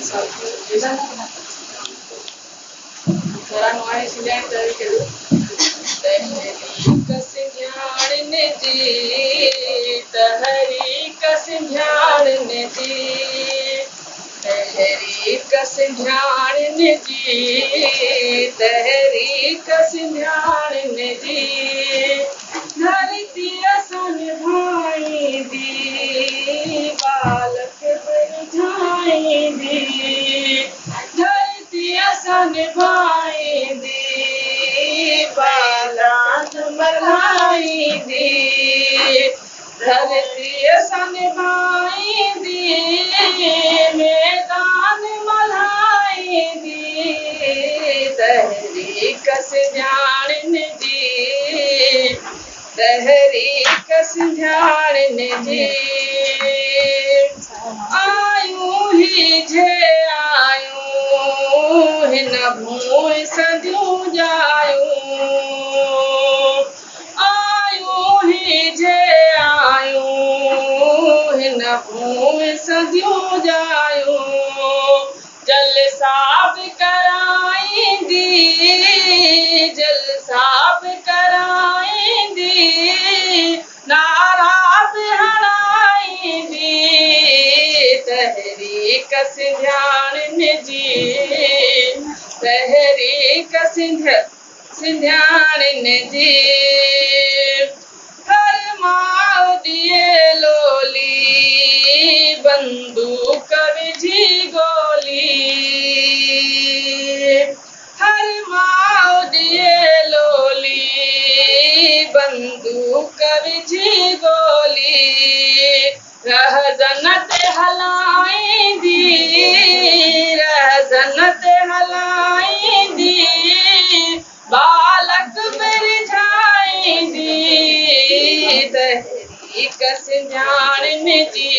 Noise तहरीक सिंधियाणिन जी तहरीक सिंधियाणिन जी धरती असन भाईंदी बालक बरझाईंदी धरती असन भाईंदी बालक बरझाईंदी धरती असन भाईंदी मैदान मल्हाईंदी तहरीक सिंधियाणिन जी तहरीक सिंधियाणिन जी आयूं ही जे आयूं हिन भूमि सदियूं जायूं आयूं ही जे आयूं हिन भूमि सदियूं जायूं जलसाब कराईंदी जलसाब कराईंदी नारा बि हणाईंदी तहरीक सिंधियाणिन जी तहरीक सिंधियाणिन जी हर माउ ॾिए लोली बंदूक विझी गोली हर माउ ॾिए लोली बंदूक विझी गोली रहज़न ते हलाईंदी रहज़न ते हलाईंदी बालक बरझाईंदी तहरीक सिंधियाणिन जी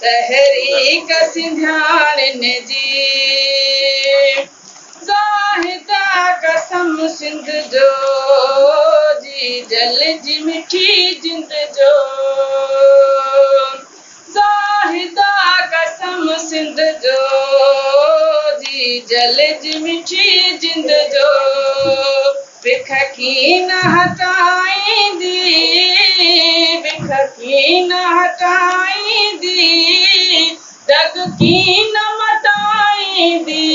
तहरीक सिंधियाणिन जी ज़ाहिदा कसम सिंध जो जी जल जी मिठी जिंद जो ज़ाहिदा कसम सिंध जो जी जल जी मिठी जिंद जो बिख की न हटाईंदी बिख की न हटाईंदी दग की न मटाईंदी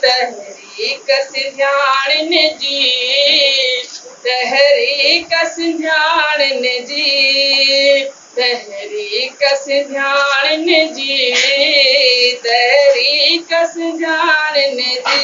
तहरीक सिंधियाणिन जी तहरीक सिंधियाणिन जी तहरीक सिंधियाणिन जी तहरीक सिंधियाणिन जी